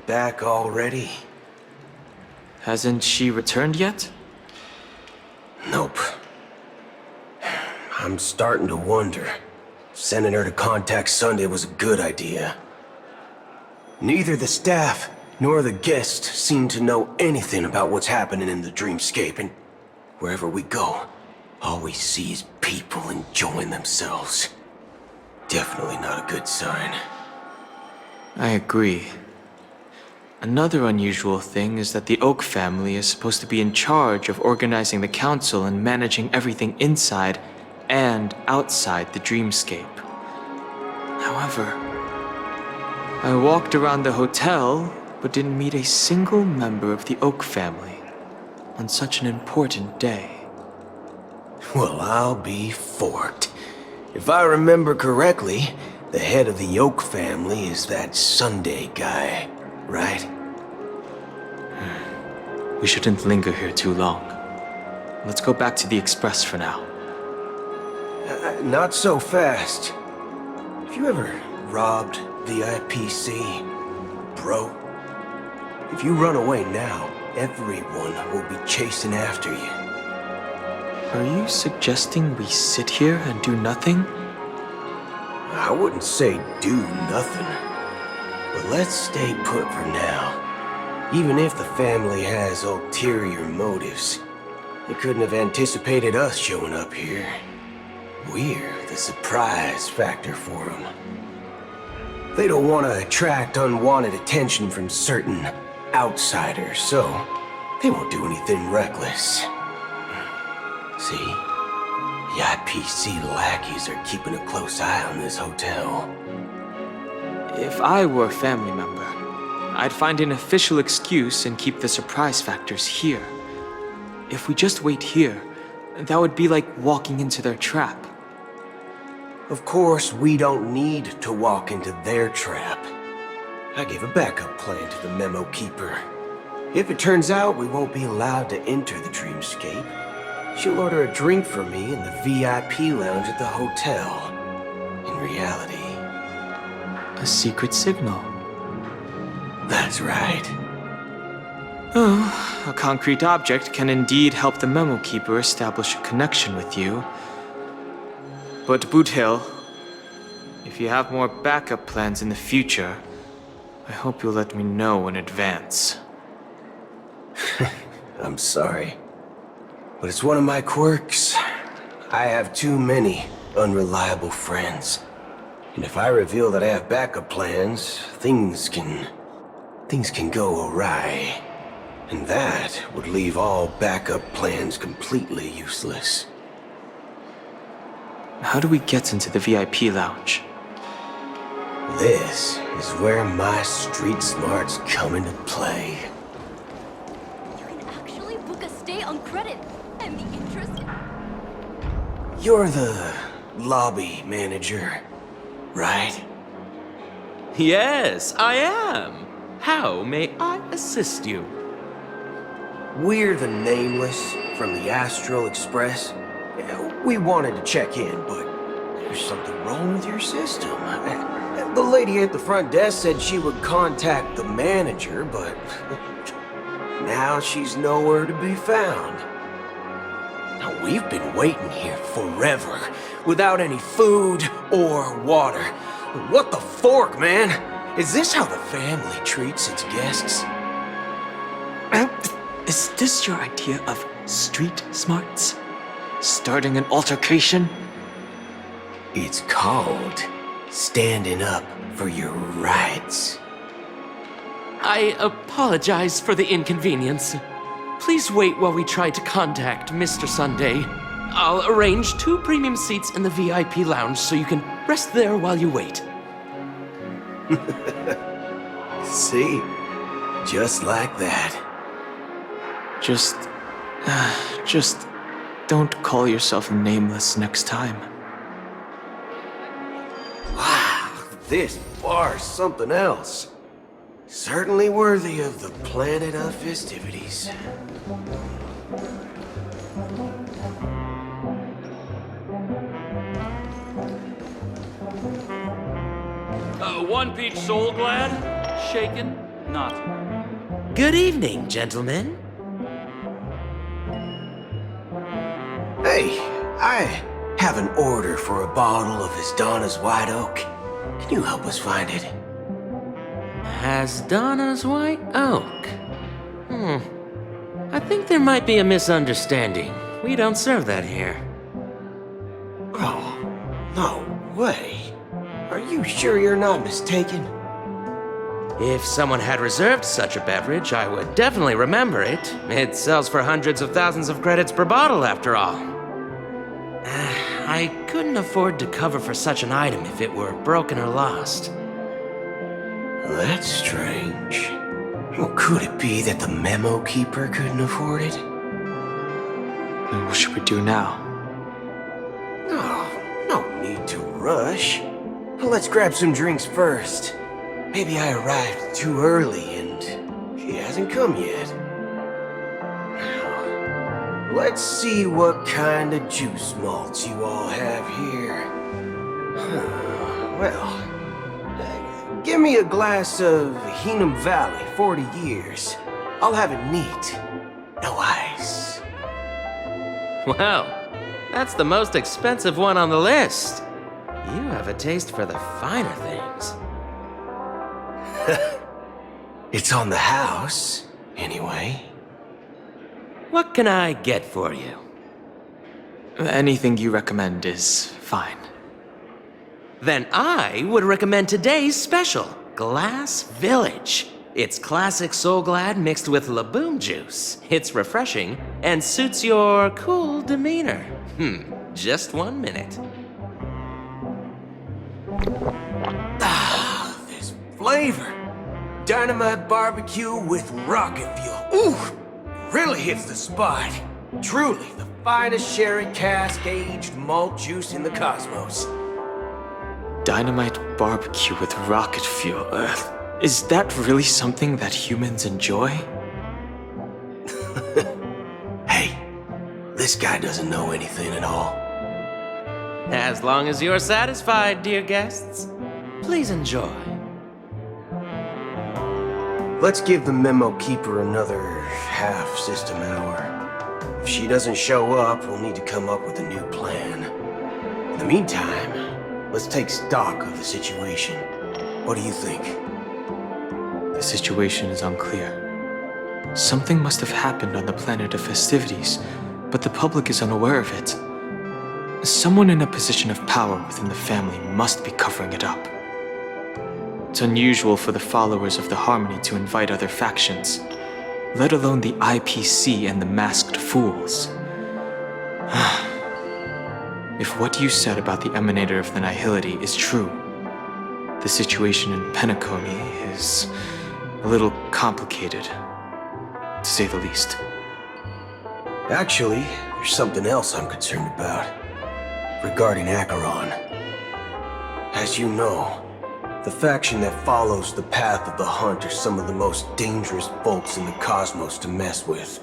back already? Hasn't she returned yet? Nope. I'm starting to wonder. Sending her to contact Sunday was a good idea. Neither the staff nor the guests seem to know anything about what's happening in the dreamscape, and wherever we go, all we see is people enjoying themselves. Definitely not a good sign. I agree. Another unusual thing is that the Oak family is supposed to be in charge of organizing the council and managing everything inside and outside the dreamscape. However, I walked around the hotel, but didn't meet a single member of the Oak family on such an important day. Well, I'll be forked. If I remember correctly, the head of the Oak family is that Sunday guy, right? We shouldn't linger here too long. Let's go back to the Express for now. Not so fast. Have you ever robbed VIPC, bro? If you run away now, everyone will be chasing after you. Are you suggesting we sit here and do nothing? I wouldn't say do nothing, but let's stay put for now. Even if the family has ulterior motives, they couldn't have anticipated us showing up here. We're the surprise factor for them. They don't want to attract unwanted attention from certain outsiders, so they won't do anything reckless. See? The IPC lackeys are keeping a close eye on this hotel. If I were a family member, I'd find an official excuse and keep the surprise factors here. If we just wait here, that would be like walking into their trap. Of course, we don't need to walk into their trap. I gave a backup plan to the memo keeper. If it turns out we won't be allowed to enter the dreamscape, she'll order a drink for me in the VIP lounge at the hotel. In reality... A secret signal. That's right. Oh, a concrete object can indeed help the memo keeper establish a connection with you. But Boot Hill, if you have more backup plans in the future, I hope you'll let me know in advance. I'm sorry, but it's one of my quirks. I have too many unreliable friends. And if I reveal that I have backup plans, things can go awry. And that would leave all backup plans completely useless. How do we get into the VIP lounge? This is where my street smarts come into play. You can actually book a stay on credit. And the interest... You're the lobby manager, right? Yes, I am. How may I assist you? We're the Nameless from the Astral Express. We wanted to check in, but there's something wrong with your system. The lady at the front desk said she would contact the manager, but now she's nowhere to be found. Now, we've been waiting here forever, without any food or water. What the fork, man? Is this how the family treats its guests? Is this your idea of street smarts? Starting an altercation? It's called standing up for your rights. I apologize for the inconvenience. Please wait while we try to contact Mr. Sunday. I'll arrange 2 premium seats in the VIP lounge so you can rest there while you wait. See? Just like that. Just don't call yourself Nameless next time. Wow, this bar's something else. Certainly worthy of the planet of festivities. 1 peach soul glad? Shaken? not. Good evening, gentlemen. Hey, I have an order for a bottle of Donna's White Oak. Can you help us find it? Donna's White Oak. I think there might be a misunderstanding. We don't serve that here. Oh, no way. Are you sure you're not mistaken? If someone had reserved such a beverage, I would definitely remember it. It sells for hundreds of thousands of credits per bottle, after all. I couldn't afford to cover for such an item if it were broken or lost. That's strange. Well, could it be that the memo keeper couldn't afford it? Then what should we do now? Oh, no need to rush. Well, let's grab some drinks first. Maybe I arrived too early and she hasn't come yet. Now, let's see what kind of juice malts you all have here. Well, give me a glass of Heenum Valley, 40 years. I'll have it neat. No ice. Wow, that's the most expensive one on the list. You have a taste for the finer things. It's on the house, anyway. What can I get for you? Anything you recommend is fine. Then I would recommend today's special, Glass Village. It's classic Soul Glad mixed with Laboom juice. It's refreshing and suits your cool demeanor. Just 1 minute. Ah, this flavor. Dynamite barbecue with rocket fuel. Ooh, really hits the spot. Truly the finest sherry cask-aged malt juice in the cosmos. Dynamite barbecue with rocket fuel. Is that really something that humans enjoy? Hey, this guy doesn't know anything at all. As long as you're satisfied, dear guests, please enjoy. Let's give the memo keeper another half system hour. If she doesn't show up, we'll need to come up with a new plan. In the meantime, let's take stock of the situation. What do you think? The situation is unclear. Something must have happened on the planet of festivities, but the public is unaware of it. Someone in a position of power within the family must be covering it up. It's unusual for the followers of the Harmony to invite other factions, let alone the IPC and the Masked Fools. If what you said about the Emanator of the Nihility is true, the situation in Penacony is a little complicated, to say the least. Actually, there's something else I'm concerned about. Regarding Acheron. As you know, the faction that follows the path of the hunt are some of the most dangerous folks in the cosmos to mess with.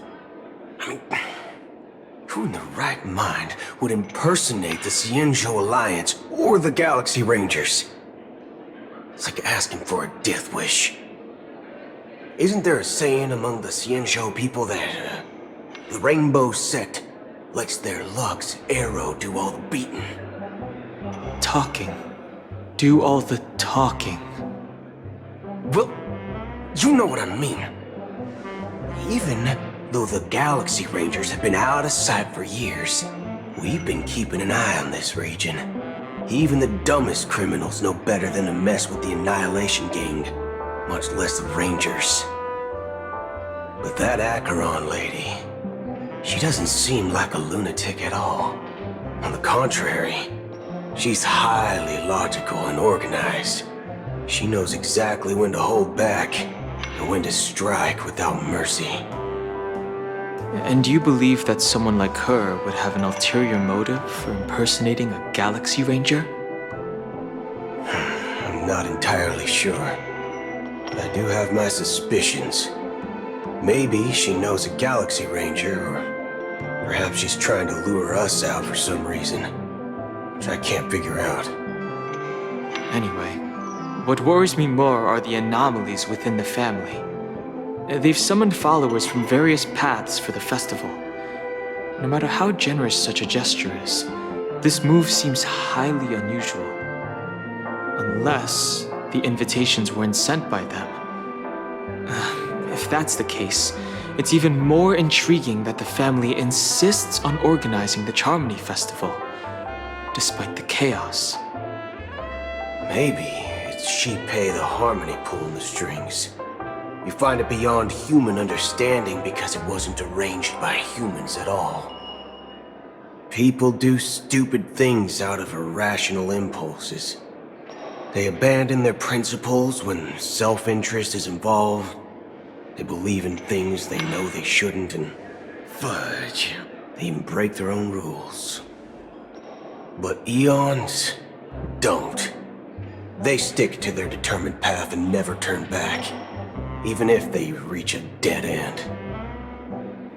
I mean, who in their right mind would impersonate the Cienjo Alliance or the Galaxy Rangers? It's like asking for a death wish. Isn't there a saying among the Cienjo people that the Rainbow Sect lets their Lux arrow do all the beating? Talking. Do all the talking. Well, you know what I mean. Even though the Galaxy Rangers have been out of sight for years, we've been keeping an eye on this region. Even the dumbest criminals know better than to mess with the Annihilation Gang, much less the Rangers. But that Acheron lady, she doesn't seem like a lunatic at all. On the contrary, she's highly logical and organized. She knows exactly when to hold back and when to strike without mercy. And you believe that someone like her would have an ulterior motive for impersonating a Galaxy Ranger? I'm not entirely sure, but I do have my suspicions. Maybe she knows a Galaxy Ranger, or perhaps she's trying to lure us out for some reason, which I can't figure out. Anyway, What worries me more are the anomalies within the family. They've summoned followers from various paths for the festival. No matter how generous such a gesture is, this move seems highly unusual. Unless the invitations weren't sent by them. If that's the case, it's even more intriguing that the family insists on organizing the Charmony Festival, despite the chaos. Maybe it's Shipei the Harmony pulling the strings. You find it beyond human understanding because it wasn't arranged by humans at all. People do stupid things out of irrational impulses. They abandon their principles when self-interest is involved. They believe in things they know they shouldn't, and fudge, they even break their own rules. But Eons don't. They stick to their determined path and never turn back, even if they reach a dead end.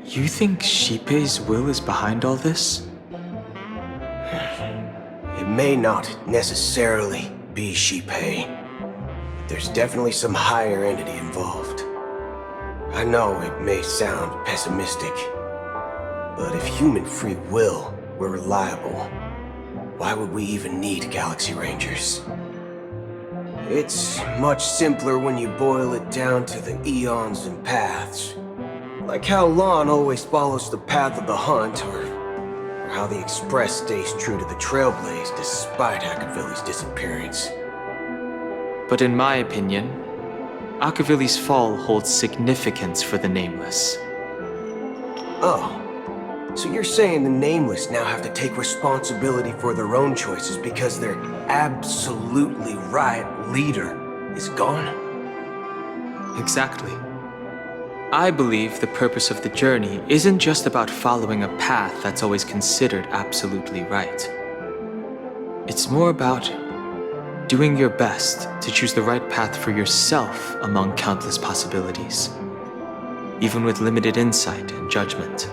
You think Shipei's will is behind all this? It may not necessarily be Shipei, but there's definitely some higher entity involved. I know it may sound pessimistic, but if human free will were reliable, why would we even need Galaxy Rangers? It's much simpler when you boil it down to the eons and paths. Like how Lon always follows the path of the hunt, or how the Express stays true to the Trailblaze despite Akavilli's disappearance. But in my opinion, Akavilli's fall holds significance for the Nameless. Oh, so you're saying the Nameless now have to take responsibility for their own choices because their absolutely right leader is gone? Exactly. I believe the purpose of the journey isn't just about following a path that's always considered absolutely right. It's more about doing your best to choose the right path for yourself among countless possibilities, even with limited insight and judgment.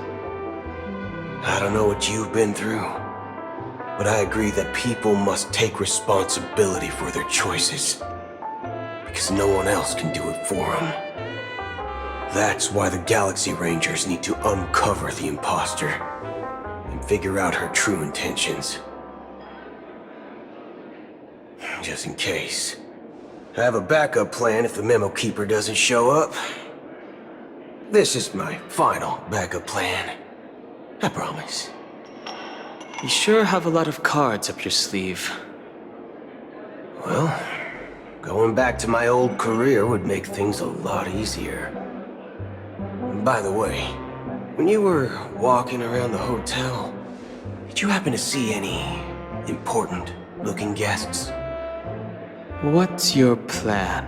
I don't know what you've been through, but I agree that people must take responsibility for their choices, because no one else can do it for them. That's why the Galaxy Rangers need to uncover the imposter and figure out her true intentions. Just in case. I have a backup plan if the Memo Keeper doesn't show up. This is my final backup plan. I promise. You sure have a lot of cards up your sleeve. Well, going back to my old career would make things a lot easier. By the way, when you were walking around the hotel, did you happen to see any important-looking guests? What's your plan?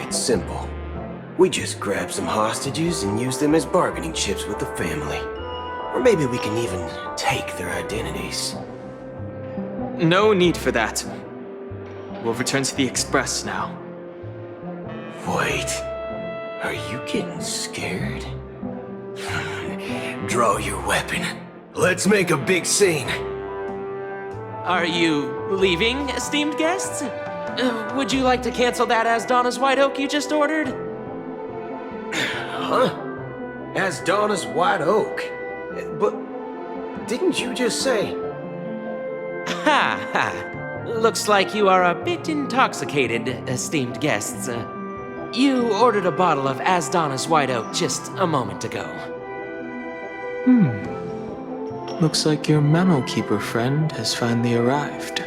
It's simple. We just grab some hostages and use them as bargaining chips with the family. Or maybe we can even take their identities. No need for that. We'll return to the Express now. Wait, are you getting scared? Draw your weapon. Let's make a big scene. Are you leaving, esteemed guests? Would you like to cancel that As Donna's White Oak you just ordered? Huh? As Donna's White Oak? But didn't you just say? Ha ha. Looks like you are a bit intoxicated, esteemed guests. You ordered a bottle of As Donna's White Oak just a moment ago. Looks like your Memo Keeper friend has finally arrived.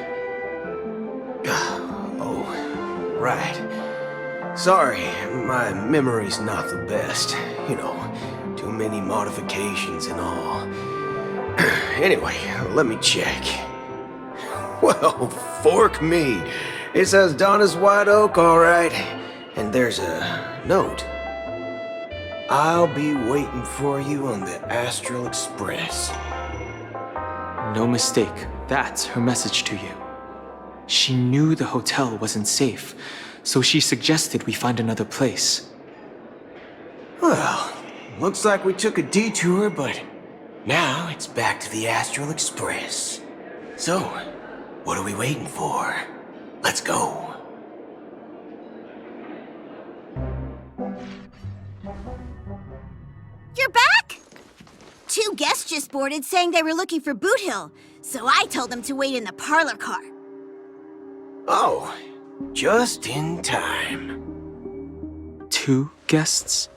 Oh, right. Sorry, my memory's not the best. You know, too many modifications and all. Anyway, let me check. Well, fork me. It says Donna's White Oak, all right. And there's a note. I'll be waiting for you on the Astral Express. No mistake, that's her message to you. She knew the hotel wasn't safe, so she suggested we find another place. Well, looks like we took a detour, but now it's back to the Astral Express. So, what are we waiting for? Let's go. You're back? 2 guests just boarded saying they were looking for Boot Hill, so I told them to wait in the parlor car. Oh, just in time. 2 guests?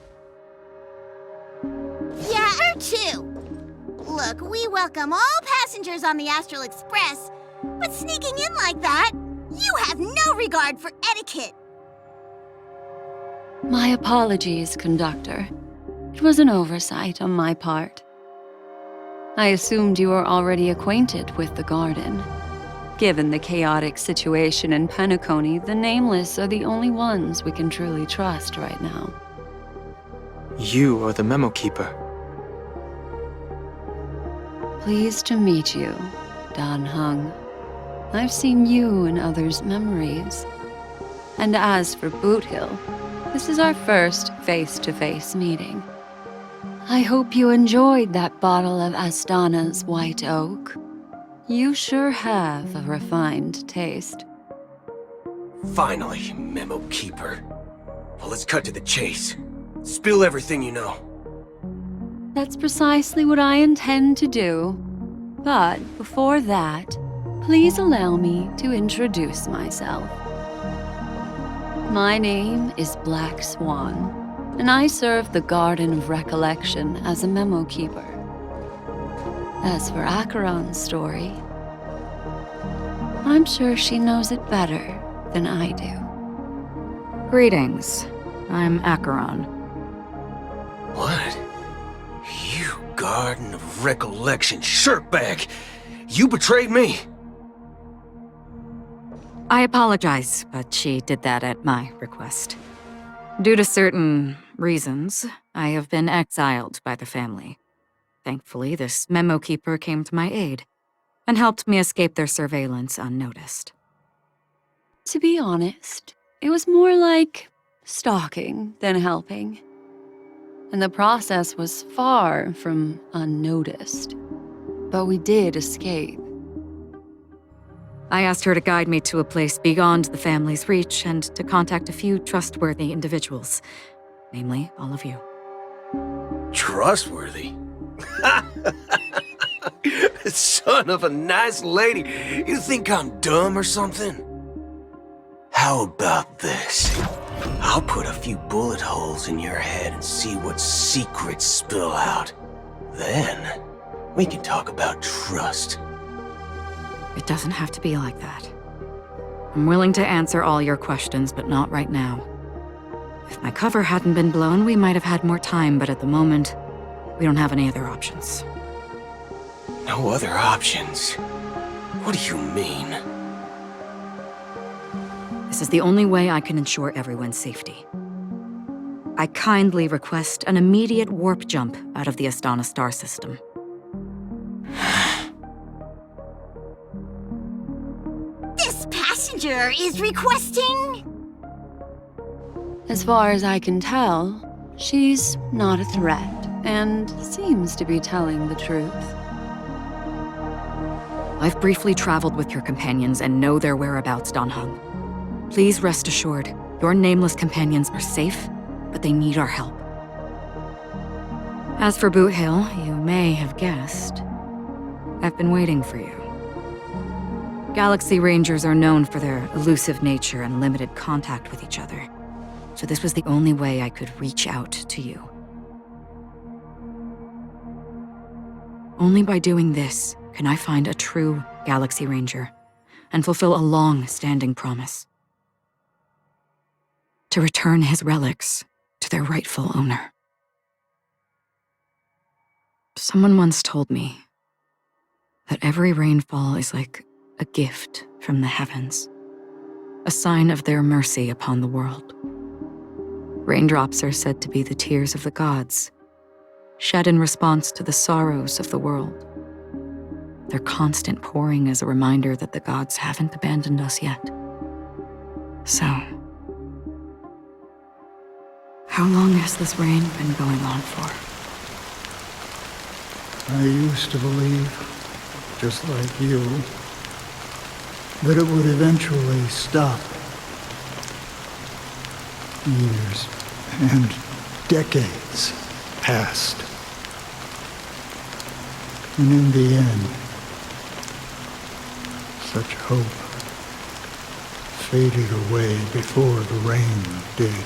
Yeah, or 2. Look, we welcome all passengers on the Astral Express, but sneaking in like that, you have no regard for etiquette. My apologies, conductor. It was an oversight on my part. I assumed you were already acquainted with the garden. Given the chaotic situation in Penacony, the Nameless are the only ones we can truly trust right now. You are the memo keeper. Pleased to meet you, Dan Hung. I've seen you in others' memories. And as for Boot Hill, this is our first face-to-face meeting. I hope you enjoyed that bottle of Astana's White Oak. You sure have a refined taste. Finally, Memo Keeper. Well, let's cut to the chase. Spill everything you know. That's precisely what I intend to do. But before that, please allow me to introduce myself. My name is Black Swan, and I serve the Garden of Recollection as a memo keeper. As for Acheron's story, I'm sure she knows it better than I do. Greetings. I'm Acheron. What? You Garden of Recollection shirtbag! You betrayed me! I apologize, but she did that at my request. Due to certain reasons, I have been exiled by the family. Thankfully, this memo keeper came to my aid and helped me escape their surveillance unnoticed. To be honest, it was more like stalking than helping. And the process was far from unnoticed. But we did escape. I asked her to guide me to a place beyond the family's reach and to contact a few trustworthy individuals, namely all of you. Trustworthy? Son of a nice lady, you think I'm dumb or something? How about this? I'll put a few bullet holes in your head and see what secrets spill out. Then, we can talk about trust. It doesn't have to be like that. I'm willing to answer all your questions, but not right now. If my cover hadn't been blown, we might have had more time, but at the moment, we don't have any other options. No other options? What do you mean? This is the only way I can ensure everyone's safety. I kindly request an immediate warp jump out of the Astana star system. This passenger is requesting... As far as I can tell, she's not a threat and seems to be telling the truth. I've briefly traveled with your companions and know their whereabouts, Dan Hung. Please rest assured, your nameless companions are safe, but they need our help. As for Boot Hill, you may have guessed, I've been waiting for you. Galaxy Rangers are known for their elusive nature and limited contact with each other, so this was the only way I could reach out to you. Only by doing this can I find a true Galaxy Ranger and fulfill a long-standing promise. To return his relics to their rightful owner. Someone once told me that every rainfall is like a gift from the heavens, a sign of their mercy upon the world. Raindrops are said to be the tears of the gods, shed in response to the sorrows of the world. Their constant pouring is a reminder that the gods haven't abandoned us yet. So, how long has this rain been going on for? I used to believe, just like you, that it would eventually stop. Years and decades passed. And in the end, such hope faded away before the rain did.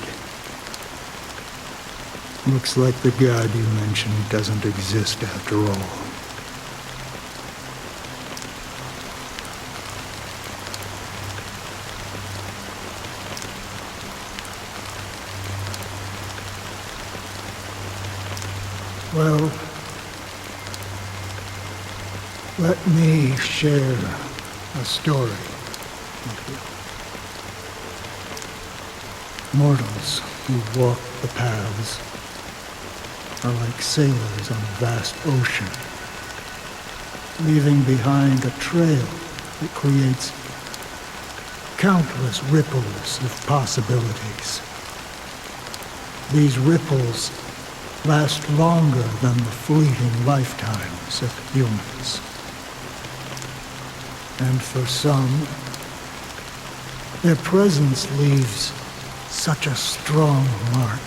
Looks like the god you mentioned doesn't exist after all. Well, let me share a story with you. Mortals who walk the paths are like sailors on a vast ocean, leaving behind a trail that creates countless ripples of possibilities. These ripples last longer than the fleeting lifetimes of humans. And for some, their presence leaves such a strong mark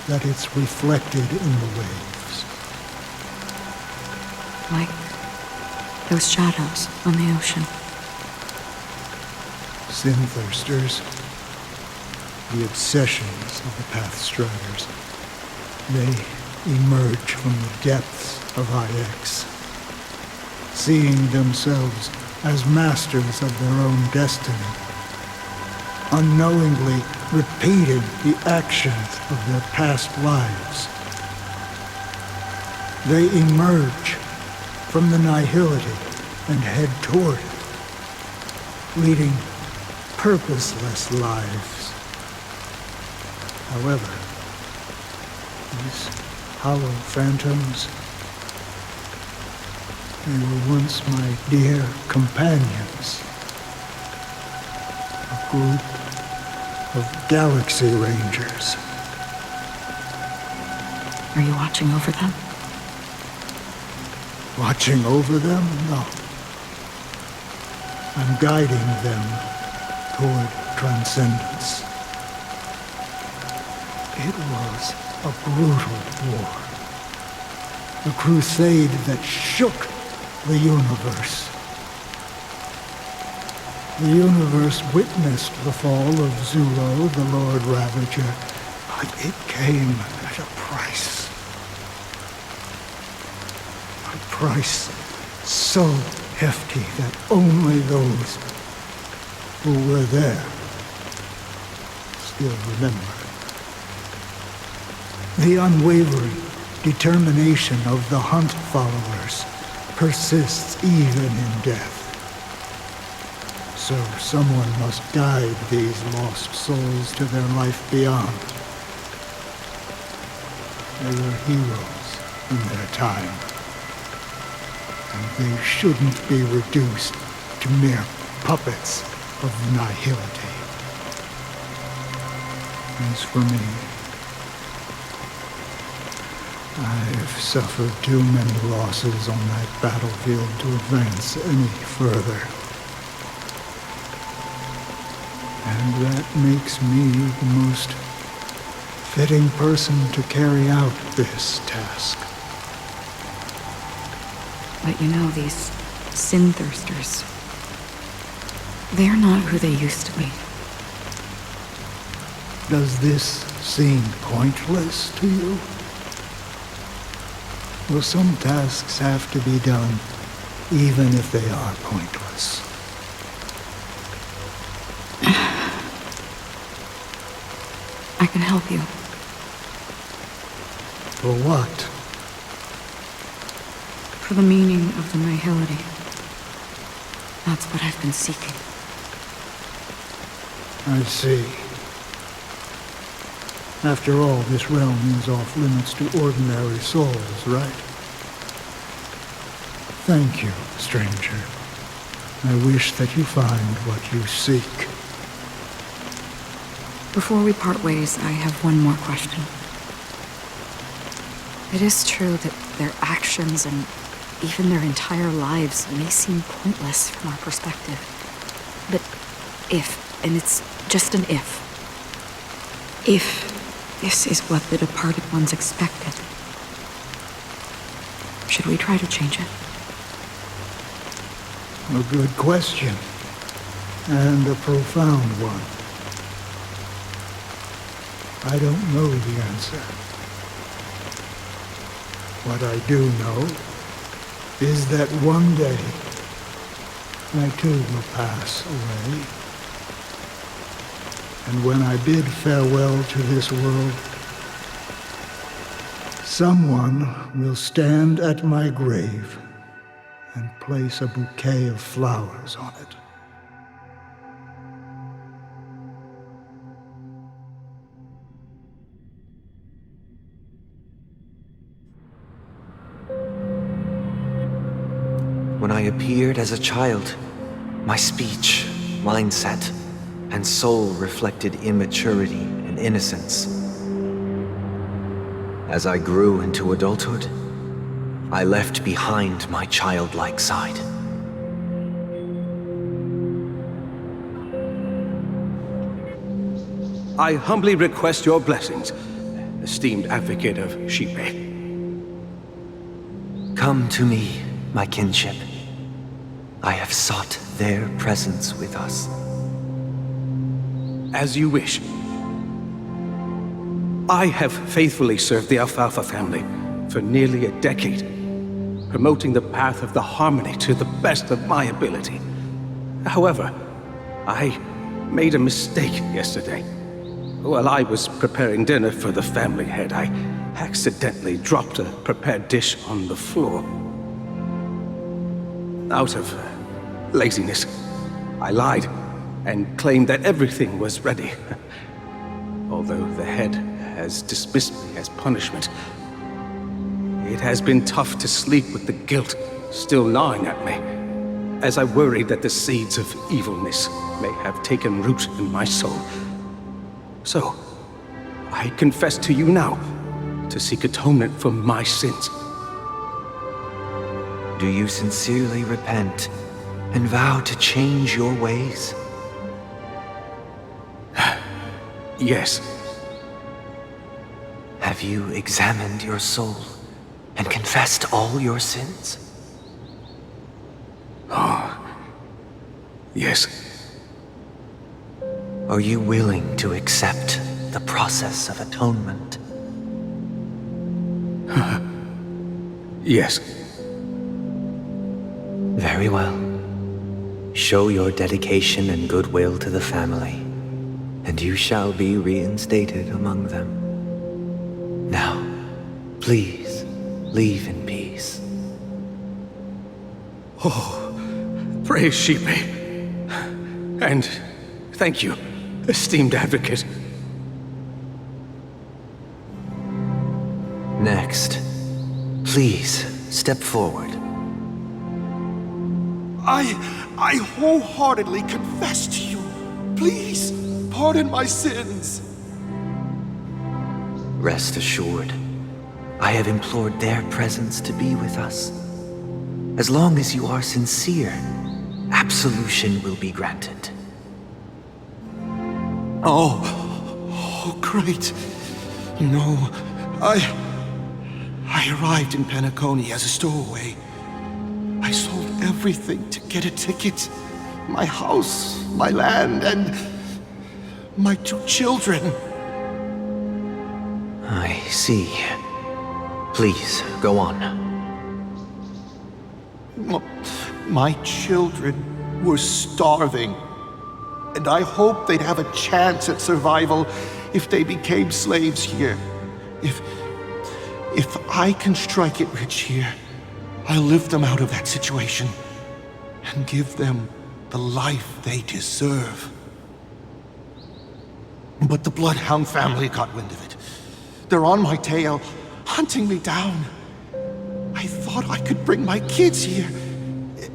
that it's reflected in the waves. Like those shadows on the ocean. Sin-thirsters, the obsessions of the Pathstriders. They emerge from the depths of IX, seeing themselves as masters of their own destiny, unknowingly repeating the actions of their past lives. They emerge from the nihility and head toward it, leading purposeless lives. However, these hollow phantoms, they were once my dear companions. A group of Galaxy Rangers. Are you watching over them? Watching over them? No. I'm guiding them toward transcendence. It was a brutal war. A crusade that shook the universe. The universe witnessed the fall of Zulo, the Lord Ravager, but it came at a price. A price so hefty that only those who were there still remember. The unwavering determination of the Hunt followers persists even in death. So someone must guide these lost souls to their life beyond. They were heroes in their time, and they shouldn't be reduced to mere puppets of nihility. As for me, I've suffered too many losses on that battlefield to advance any further. And that makes me the most fitting person to carry out this task. But you know, these sin-thirsters, they're not who they used to be. Does this seem pointless to you? Well, some tasks have to be done, even if they are pointless. I can help you. For what? For the meaning of the nihility. That's what I've been seeking. I see. After all, this realm is off limits to ordinary souls, right? Thank you, stranger. I wish that you find what you seek. Before we part ways, I have one more question. It is true that their actions and even their entire lives may seem pointless from our perspective. But if, and it's just an if this is what the departed ones expected, should we try to change it? A good question. And a profound one. I don't know the answer. What I do know is that one day I too will pass away. And when I bid farewell to this world, someone will stand at my grave and place a bouquet of flowers on it. When I appeared as a child, my speech, mindset, and soul reflected immaturity and innocence. As I grew into adulthood, I left behind my childlike side. I humbly request your blessings, esteemed advocate of Shipe. Come to me, my kinship. I have sought their presence with us. As you wish. I have faithfully served the Alfalfa family for nearly a decade, promoting the path of the harmony to the best of my ability. However, I made a mistake yesterday. While I was preparing dinner for the family head, I accidentally dropped a prepared dish on the floor. Out of laziness, I lied and claimed that everything was ready. Although the head has dismissed me as punishment, it has been tough to sleep with the guilt still gnawing at me, as I worried that the seeds of evilness may have taken root in my soul. So, I confess to you now to seek atonement for my sins. Do you sincerely repent and vow to change your ways? Yes. Have you examined your soul and confessed all your sins? Yes. Are you willing to accept the process of atonement? Yes. Very well. Show your dedication and goodwill to the family, and you shall be reinstated among them. Now, please, leave in peace. Oh, praise Shipe. And thank you, esteemed advocate. Next, please step forward. I wholeheartedly confess to you. Please, pardon my sins. Rest assured, I have implored their presence to be with us. As long as you are sincere, absolution will be granted. Oh, great. You know, I arrived in Penacony as a stowaway. I sold everything to get a ticket. My house, my land, and my 2 children. I see. Please, go on. My children were starving, and I hoped they'd have a chance at survival if they became slaves here. If I can strike it rich here, I'll lift them out of that situation and give them the life they deserve. But the Bloodhound family got wind of it. They're on my tail, hunting me down. I thought I could bring my kids here.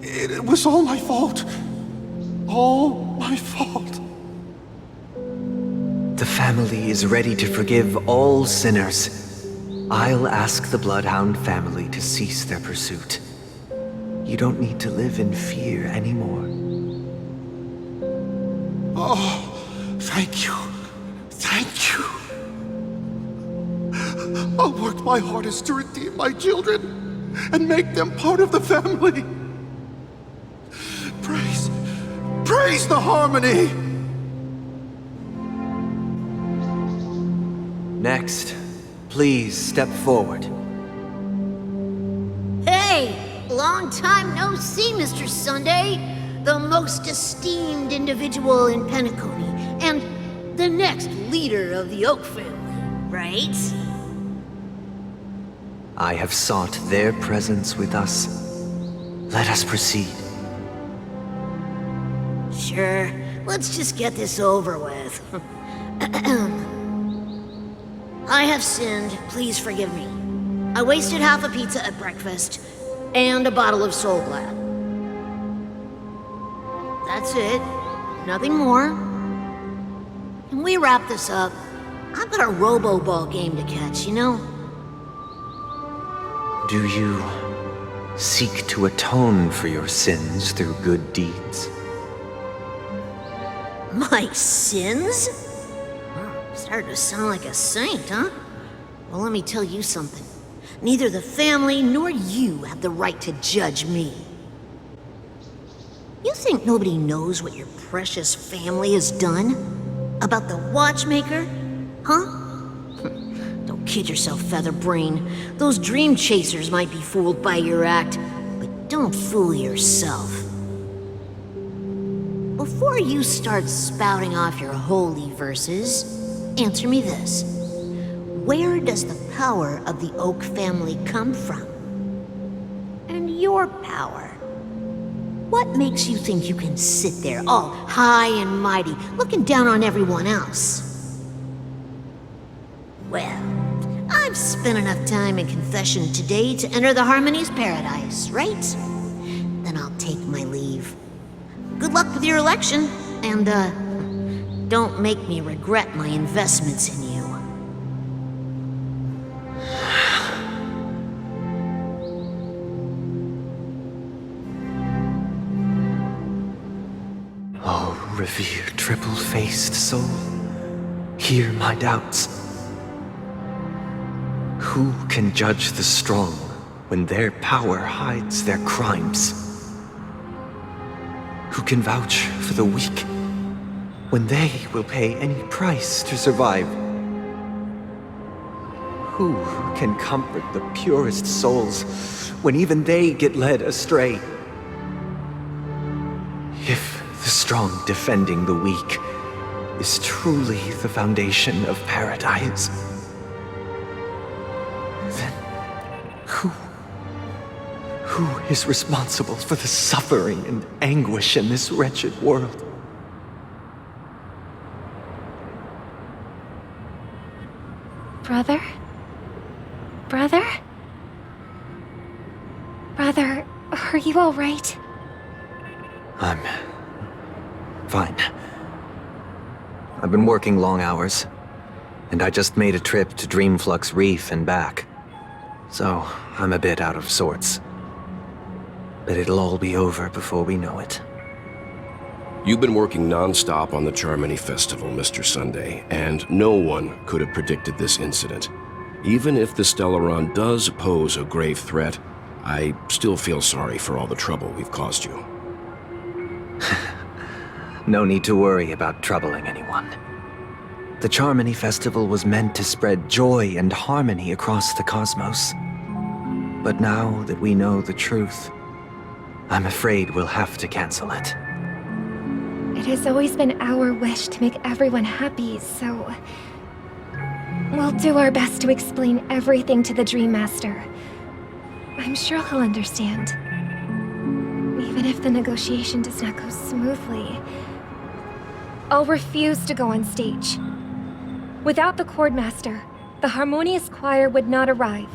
It was all my fault. All my fault. The family is ready to forgive all sinners. I'll ask the Bloodhound family to cease their pursuit. You don't need to live in fear anymore. Oh, thank you. Thank you. I'll work my hardest to redeem my children and make them part of the family. Praise the harmony! Next, please step forward. Hey! Long time no see, Mr. Sunday. The most esteemed individual in Penacony, and the next leader of the Oak family, right? I have sought their presence with us. Let us proceed. Sure, let's just get this over with. I have sinned, please forgive me. I wasted half a pizza at breakfast, and a bottle of Soul Glad. That's it. Nothing more. Can we wrap this up? I've got a robo-ball game to catch, you know? Do you seek to atone for your sins through good deeds? My sins? Starting to sound like a saint, huh? Well, let me tell you something. Neither the family nor you have the right to judge me. You think nobody knows what your precious family has done? About the watchmaker? Huh? Don't kid yourself, Featherbrain. Those dream chasers might be fooled by your act, but don't fool yourself. Before you start spouting off your holy verses, answer me this. Where does the power of the Oak family come from? And your power? What makes you think you can sit there all high and mighty, looking down on everyone else? Well, I've spent enough time in confession today to enter the Harmony's paradise, right? Then I'll take my leave. Good luck with your election, and, don't make me regret my investments in you. Oh, revered triple-faced soul, hear my doubts. Who can judge the strong when their power hides their crimes? Who can vouch for the weak when they will pay any price to survive? Who can comfort the purest souls when even they get led astray? If the strong defending the weak is truly the foundation of paradise, then who is responsible for the suffering and anguish in this wretched world? Brother? Brother? Brother, are you all right? I'm fine. I've been working long hours, and I just made a trip to Dreamflux Reef and back. So, I'm a bit out of sorts. But it'll all be over before we know it. You've been working non-stop on the Charmony Festival, Mr. Sunday, and no one could have predicted this incident. Even if the Stellaron does pose a grave threat, I still feel sorry for all the trouble we've caused you. No need to worry about troubling anyone. The Charmony Festival was meant to spread joy and harmony across the cosmos. But now that we know the truth, I'm afraid we'll have to cancel it. It has always been our wish to make everyone happy, so... we'll do our best to explain everything to the Dream Master. I'm sure he'll understand. Even if the negotiation does not go smoothly, I'll refuse to go on stage. Without the Chord Master, the Harmonious Choir would not arrive,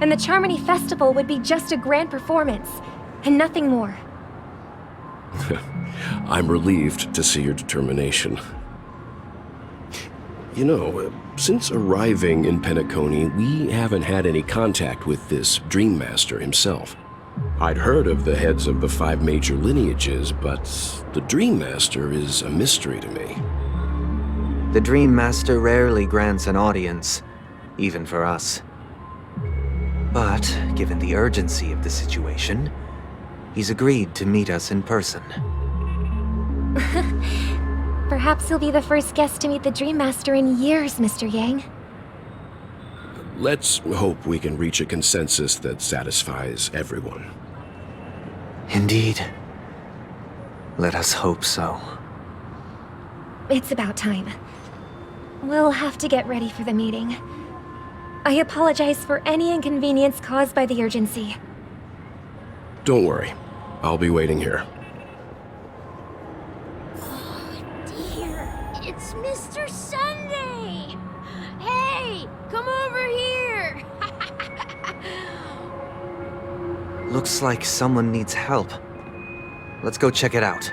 and the Charmony Festival would be just a grand performance, and nothing more. I'm relieved to see your determination. You know, since arriving in Penacony, we haven't had any contact with this Dream Master himself. I'd heard of the heads of the 5 major lineages, but the Dream Master is a mystery to me. The Dream Master rarely grants an audience, even for us. But, given the urgency of the situation, he's agreed to meet us in person. Perhaps he'll be the first guest to meet the Dream Master in years, Mr. Yang. Let's hope we can reach a consensus that satisfies everyone. Indeed. Let us hope so. It's about time. We'll have to get ready for the meeting. I apologize for any inconvenience caused by the urgency. Don't worry. I'll be waiting here. Dear, it's Mr. Sunday! Hey, come over here! Looks like someone needs help. Let's go check it out.